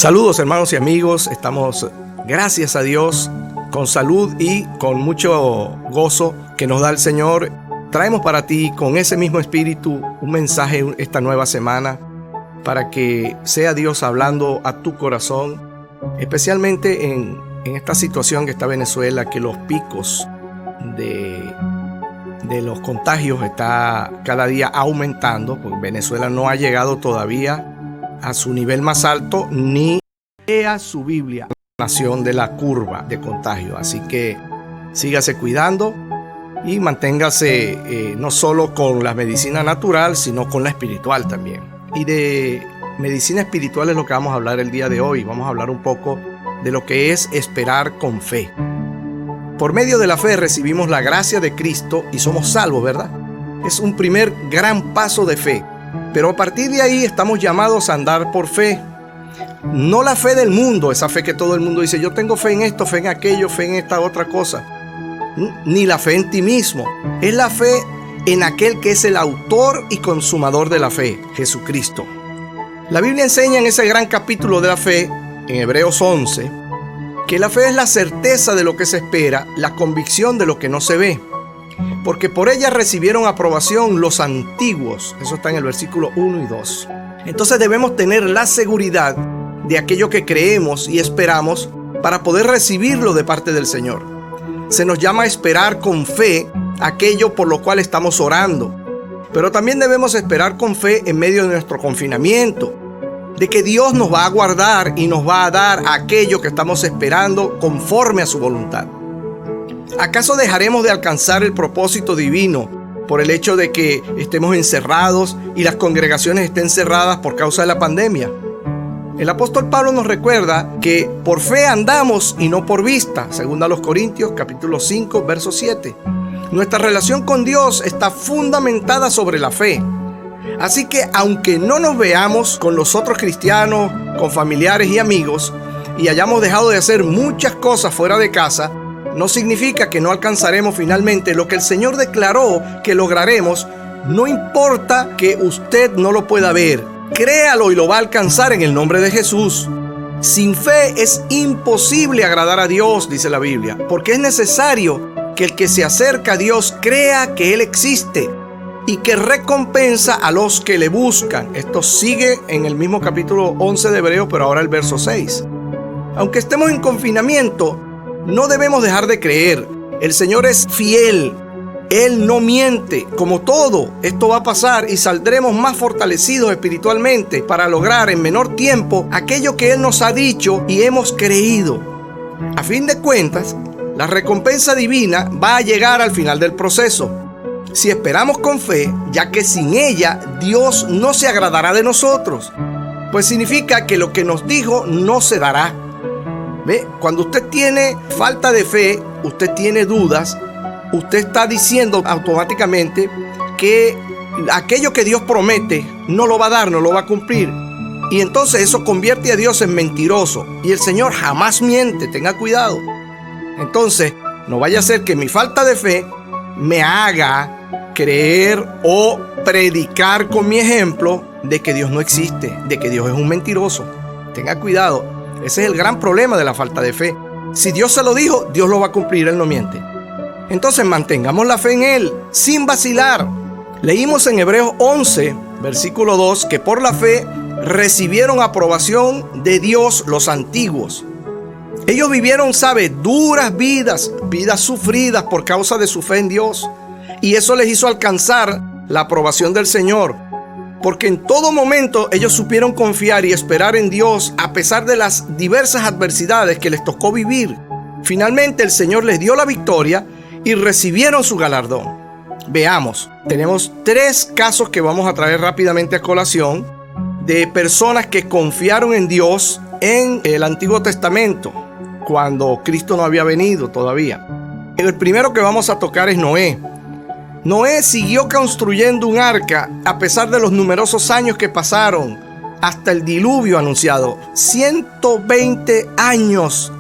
Saludos hermanos y amigos, estamos, gracias a Dios, con salud y con mucho gozo que nos da el Señor. Traemos para ti con ese mismo espíritu un mensaje esta nueva semana para que sea Dios hablando a tu corazón, especialmente en esta situación que está Venezuela, que los picos de los contagios está cada día aumentando, porque Venezuela no ha llegado todavía a su nivel más alto, ni lea su Biblia, nación de la curva de contagio. Así que sígase cuidando y manténgase no solo con la medicina natural, sino con la espiritual también. Y de medicina espiritual es lo que vamos a hablar el día de hoy. Vamos a hablar un poco de lo que es esperar con fe. Por medio de la fe recibimos la gracia de Cristo y somos salvos, ¿verdad? Es un primer gran paso de fe. Pero a partir de ahí estamos llamados a andar por fe. No la fe del mundo, esa fe que todo el mundo dice, yo tengo fe en esto, fe en aquello, fe en esta otra cosa. Ni la fe en ti mismo. Es la fe en aquel que es el autor y consumador de la fe, Jesucristo. La Biblia enseña en ese gran capítulo de la fe, en Hebreos 11, que la fe es la certeza de lo que se espera, la convicción de lo que no se ve. Porque por ella recibieron aprobación los antiguos. Eso está en el versículo 1 y 2. Entonces debemos tener la seguridad de aquello que creemos y esperamos para poder recibirlo de parte del Señor. Se nos llama a esperar con fe aquello por lo cual estamos orando. Pero también debemos esperar con fe en medio de nuestro confinamiento, de que Dios nos va a guardar y nos va a dar aquello que estamos esperando conforme a su voluntad. ¿Acaso dejaremos de alcanzar el propósito divino por el hecho de que estemos encerrados y las congregaciones estén cerradas por causa de la pandemia? El apóstol Pablo nos recuerda que por fe andamos y no por vista, según a los Corintios capítulo 5, verso 7. Nuestra relación con Dios está fundamentada sobre la fe. Así que aunque no nos veamos con los otros cristianos, con familiares y amigos, y hayamos dejado de hacer muchas cosas fuera de casa, no significa que no alcanzaremos finalmente lo que el Señor declaró que lograremos. No importa que usted no lo pueda ver, créalo y lo va a alcanzar en el nombre de Jesús. Sin fe es imposible agradar a Dios, dice la Biblia, porque es necesario que el que se acerca a Dios crea que Él existe y que recompensa a los que le buscan. Esto sigue en el mismo capítulo 11 de Hebreos, pero ahora el verso 6. Aunque estemos en confinamiento, no debemos dejar de creer. El Señor es fiel. Él no miente. Como todo, esto va a pasar y saldremos más fortalecidos espiritualmente para lograr en menor tiempo aquello que Él nos ha dicho y hemos creído. A fin de cuentas, la recompensa divina va a llegar al final del proceso. Si esperamos con fe, ya que sin ella Dios no se agradará de nosotros, pues significa que lo que nos dijo no se dará. ¿Ve? Cuando usted tiene falta de fe, usted tiene dudas, usted está diciendo automáticamente que aquello que Dios promete no lo va a dar, no lo va a cumplir. Y entonces eso convierte a Dios en mentiroso. Y el Señor jamás miente, tenga cuidado. Entonces, no vaya a ser que mi falta de fe me haga creer o predicar con mi ejemplo de que Dios no existe, de que Dios es un mentiroso. Tenga cuidado. Ese es el gran problema de la falta de fe. Si Dios se lo dijo, Dios lo va a cumplir, Él no miente. Entonces mantengamos la fe en Él, sin vacilar. Leímos en Hebreos 11, versículo 2, que por la fe recibieron aprobación de Dios los antiguos. Ellos vivieron, duras vidas sufridas por causa de su fe en Dios. Y eso les hizo alcanzar la aprobación del Señor. Porque en todo momento ellos supieron confiar y esperar en Dios a pesar de las diversas adversidades que les tocó vivir. Finalmente el Señor les dio la victoria y recibieron su galardón. Veamos, tenemos 3 casos que vamos a traer rápidamente a colación de personas que confiaron en Dios en el Antiguo Testamento, cuando Cristo no había venido todavía. El primero que vamos a tocar es Noé. Noé siguió construyendo un arca a pesar de los numerosos años que pasaron hasta el diluvio anunciado. 120 años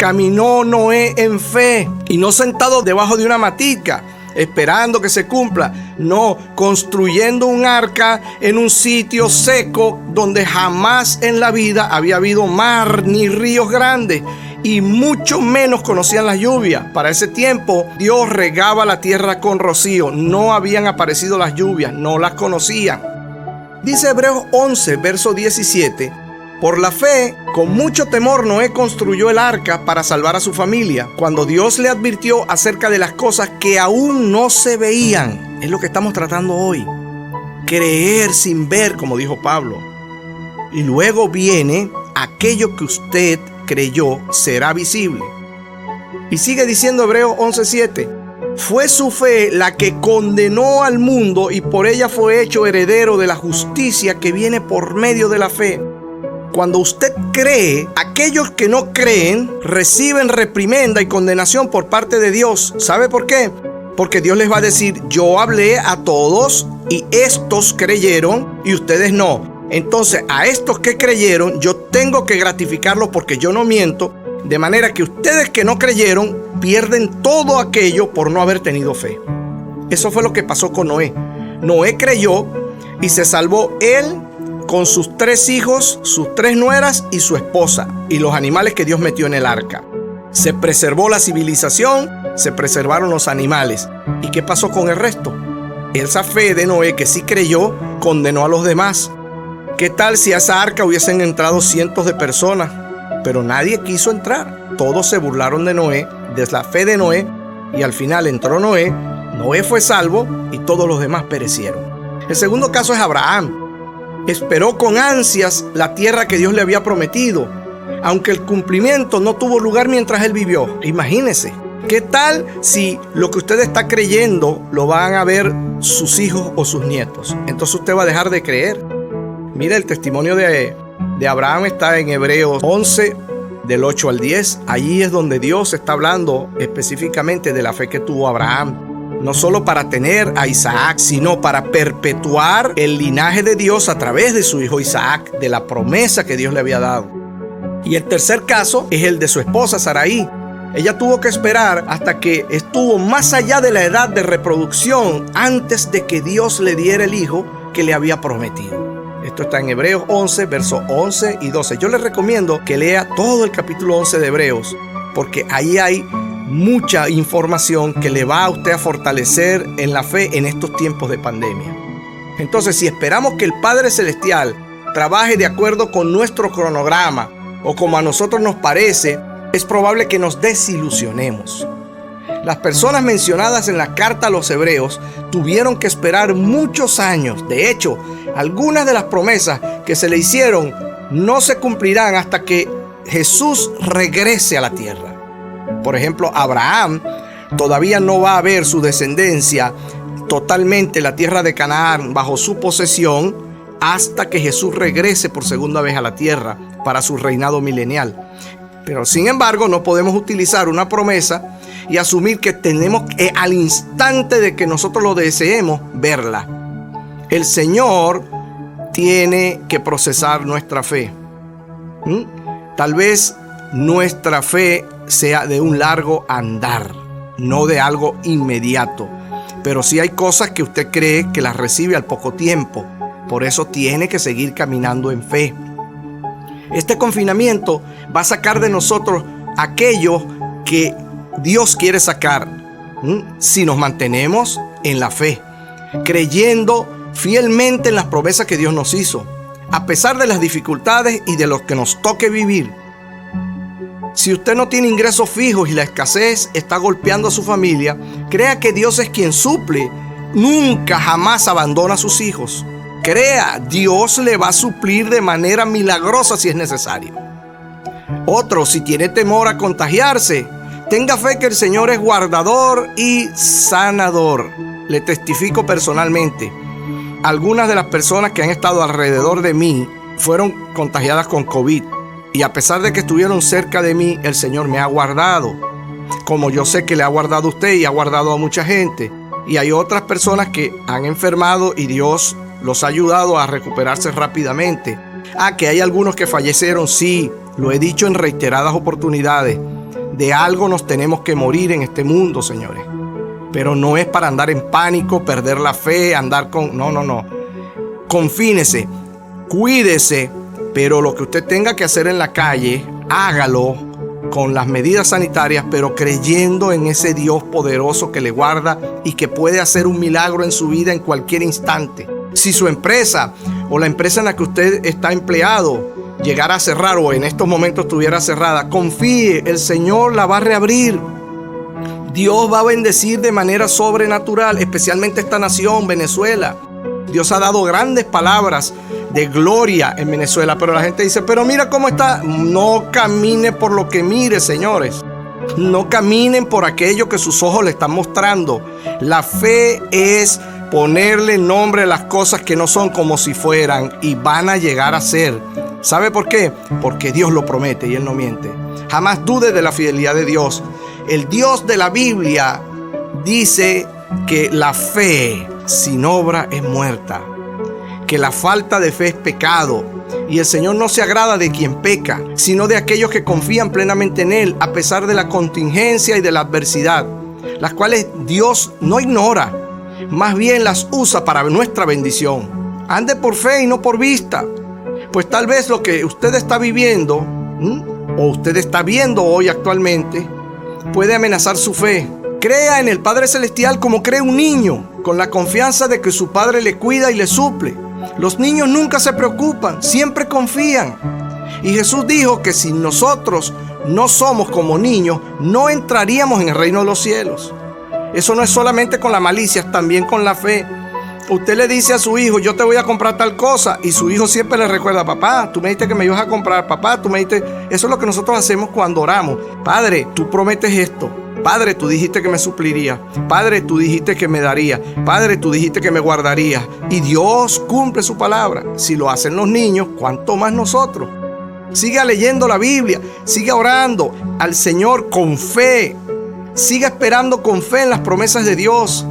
caminó Noé en fe y no sentado debajo de una matica, esperando que se cumpla. No, construyendo un arca en un sitio seco donde jamás en la vida había habido mar ni ríos grandes y mucho menos conocían las lluvias. Para ese tiempo Dios regaba la tierra con rocío, no habían aparecido las lluvias, no las conocían. Dice Hebreos 11, verso 17: por la fe, con mucho temor, Noé construyó el arca para salvar a su familia, cuando Dios le advirtió acerca de las cosas que aún no se veían. Es lo que estamos tratando hoy. Creer sin ver, como dijo Pablo. Y luego viene: aquello que usted creyó será visible. Y sigue diciendo Hebreos 11:7: fue su fe la que condenó al mundo y por ella fue hecho heredero de la justicia que viene por medio de la fe. Cuando usted cree, aquellos que no creen reciben reprimenda y condenación por parte de Dios. ¿Sabe por qué? Porque Dios les va a decir: yo hablé a todos y estos creyeron y ustedes no. Entonces a estos que creyeron yo tengo que gratificarlos porque yo no miento. De manera que ustedes que no creyeron pierden todo aquello por no haber tenido fe. Eso fue lo que pasó con Noé. Noé creyó y se salvó él con sus 3 hijos, sus 3 nueras y su esposa y los animales que Dios metió en el arca. Se preservó la civilización, se preservaron los animales. ¿Y qué pasó con el resto? Esa fe de Noé, que sí creyó, condenó a los demás. ¿Qué tal si a esa arca hubiesen entrado cientos de personas? Pero nadie quiso entrar. Todos se burlaron de Noé, de la fe de Noé, y al final entró Noé. Noé fue salvo y todos los demás perecieron. El segundo caso es Abraham. Esperó con ansias la tierra que Dios le había prometido, aunque el cumplimiento no tuvo lugar mientras él vivió. Imagínese, ¿qué tal si lo que usted está creyendo lo van a ver sus hijos o sus nietos? Entonces usted va a dejar de creer. Mire, el testimonio de Abraham está en Hebreos 11, del 8 al 10. Allí es donde Dios está hablando específicamente de la fe que tuvo Abraham. No solo para tener a Isaac, sino para perpetuar el linaje de Dios a través de su hijo Isaac, de la promesa que Dios le había dado. Y el tercer caso es el de su esposa Sarai. Ella tuvo que esperar hasta que estuvo más allá de la edad de reproducción antes de que Dios le diera el hijo que le había prometido. Esto está en Hebreos 11, versos 11 y 12. Yo les recomiendo que lea todo el capítulo 11 de Hebreos, porque ahí hay mucha información que le va a usted a fortalecer en la fe en estos tiempos de pandemia. Entonces, si esperamos que el Padre Celestial trabaje de acuerdo con nuestro cronograma o como a nosotros nos parece, es probable que nos desilusionemos. Las personas mencionadas en la carta a los Hebreos tuvieron que esperar muchos años. De hecho, algunas de las promesas que se le hicieron no se cumplirán hasta que Jesús regrese a la tierra. Por ejemplo, Abraham todavía no va a ver su descendencia totalmente la tierra de Canaán bajo su posesión hasta que Jesús regrese por segunda vez a la tierra para su reinado milenial. Pero sin embargo, no podemos utilizar una promesa y asumir que tenemos que al instante de que nosotros lo deseemos verla. El Señor tiene que procesar nuestra fe. Tal vez nuestra fe sea de un largo andar, no de algo inmediato. Pero sí hay cosas que usted cree que las recibe al poco tiempo. Por eso tiene que seguir caminando en fe. Este confinamiento va a sacar de nosotros aquello que Dios quiere sacar, si nos mantenemos en la fe, creyendo fielmente en las promesas que Dios nos hizo, a pesar de las dificultades y de lo que nos toque vivir. Si usted no tiene ingresos fijos y la escasez está golpeando a su familia, crea que Dios es quien suple. Nunca, jamás abandona a sus hijos. Crea, Dios le va a suplir de manera milagrosa si es necesario. Otro, si tiene temor a contagiarse, tenga fe que el Señor es guardador y sanador. Le testifico personalmente. Algunas de las personas que han estado alrededor de mí fueron contagiadas con COVID. Y a pesar de que estuvieron cerca de mí, el Señor me ha guardado. Como yo sé que le ha guardado a usted y ha guardado a mucha gente. Y hay otras personas que han enfermado y Dios los ha ayudado a recuperarse rápidamente. Que hay algunos que fallecieron, sí, lo he dicho en reiteradas oportunidades. De algo nos tenemos que morir en este mundo, señores. Pero no es para andar en pánico, perder la fe, andar con... No. Confínese, cuídese, pero lo que usted tenga que hacer en la calle, hágalo con las medidas sanitarias, pero creyendo en ese Dios poderoso que le guarda y que puede hacer un milagro en su vida en cualquier instante. Si su empresa o la empresa en la que usted está empleado llegara a cerrar o en estos momentos estuviera cerrada, confíe, el Señor la va a reabrir. Dios va a bendecir de manera sobrenatural, especialmente esta nación, Venezuela. Dios ha dado grandes palabras de gloria en Venezuela, pero la gente dice, pero mira cómo está. No camine por lo que mire, señores. No caminen por aquello que sus ojos le están mostrando. La fe es ponerle nombre a las cosas que no son como si fueran y van a llegar a ser. ¿Sabe por qué? Porque Dios lo promete y Él no miente. Jamás dude de la fidelidad de Dios. El Dios de la Biblia dice que la fe sin obra es muerta, que la falta de fe es pecado, y el Señor no se agrada de quien peca, sino de aquellos que confían plenamente en Él a pesar de la contingencia y de la adversidad, las cuales Dios no ignora, más bien las usa para nuestra bendición. Ande por fe y no por vista, pues tal vez lo que usted está viviendo o usted está viendo hoy actualmente puede amenazar su fe. Crea en el Padre Celestial como cree un niño, con la confianza de que su Padre le cuida y le suple. Los niños nunca se preocupan, siempre confían. Y Jesús dijo que si nosotros no somos como niños, no entraríamos en el reino de los cielos. Eso no es solamente con la malicia, es también con la fe. Usted le dice a su hijo, yo te voy a comprar tal cosa, y su hijo siempre le recuerda, papá, tú me dijiste que me ibas a comprar, papá, tú me dijiste. Eso es lo que nosotros hacemos cuando oramos. Padre, tú prometes esto. Padre, tú dijiste que me supliría. Padre, tú dijiste que me daría. Padre, tú dijiste que me guardaría. Y Dios cumple su palabra. Si lo hacen los niños, ¿cuánto más nosotros? Siga leyendo la Biblia. Siga orando al Señor con fe. Siga esperando con fe en las promesas de Dios.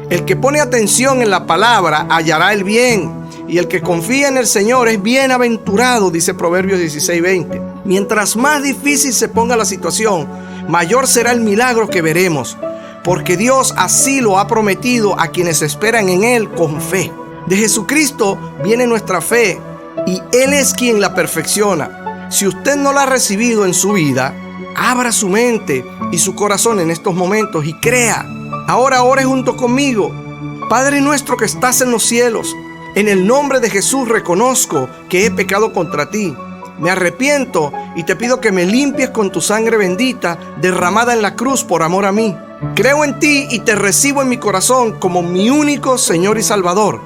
El que pone atención en la palabra hallará el bien. Y el que confía en el Señor es bienaventurado, dice Proverbios 16:20. Mientras más difícil se ponga la situación, mayor será el milagro que veremos, porque Dios así lo ha prometido a quienes esperan en Él con fe. De Jesucristo viene nuestra fe y Él es quien la perfecciona. Si usted no la ha recibido en su vida, abra su mente y su corazón en estos momentos y crea. Ahora ore junto conmigo. Padre nuestro que estás en los cielos, en el nombre de Jesús reconozco que he pecado contra ti. Me arrepiento y te pido que me limpies con tu sangre bendita derramada en la cruz por amor a mí. Creo en ti y te recibo en mi corazón como mi único Señor y Salvador.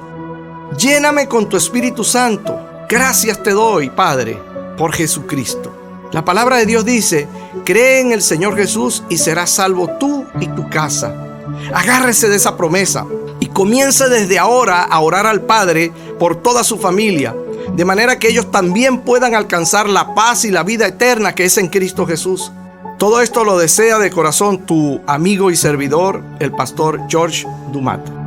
Lléname con tu Espíritu Santo. Gracias te doy, Padre, por Jesucristo. La palabra de Dios dice, cree en el Señor Jesús y serás salvo tú y tu casa. Agárrese de esa promesa y comience desde ahora a orar al Padre por toda su familia, de manera que ellos también puedan alcanzar la paz y la vida eterna que es en Cristo Jesús. Todo esto lo desea de corazón tu amigo y servidor, el pastor George Dumat.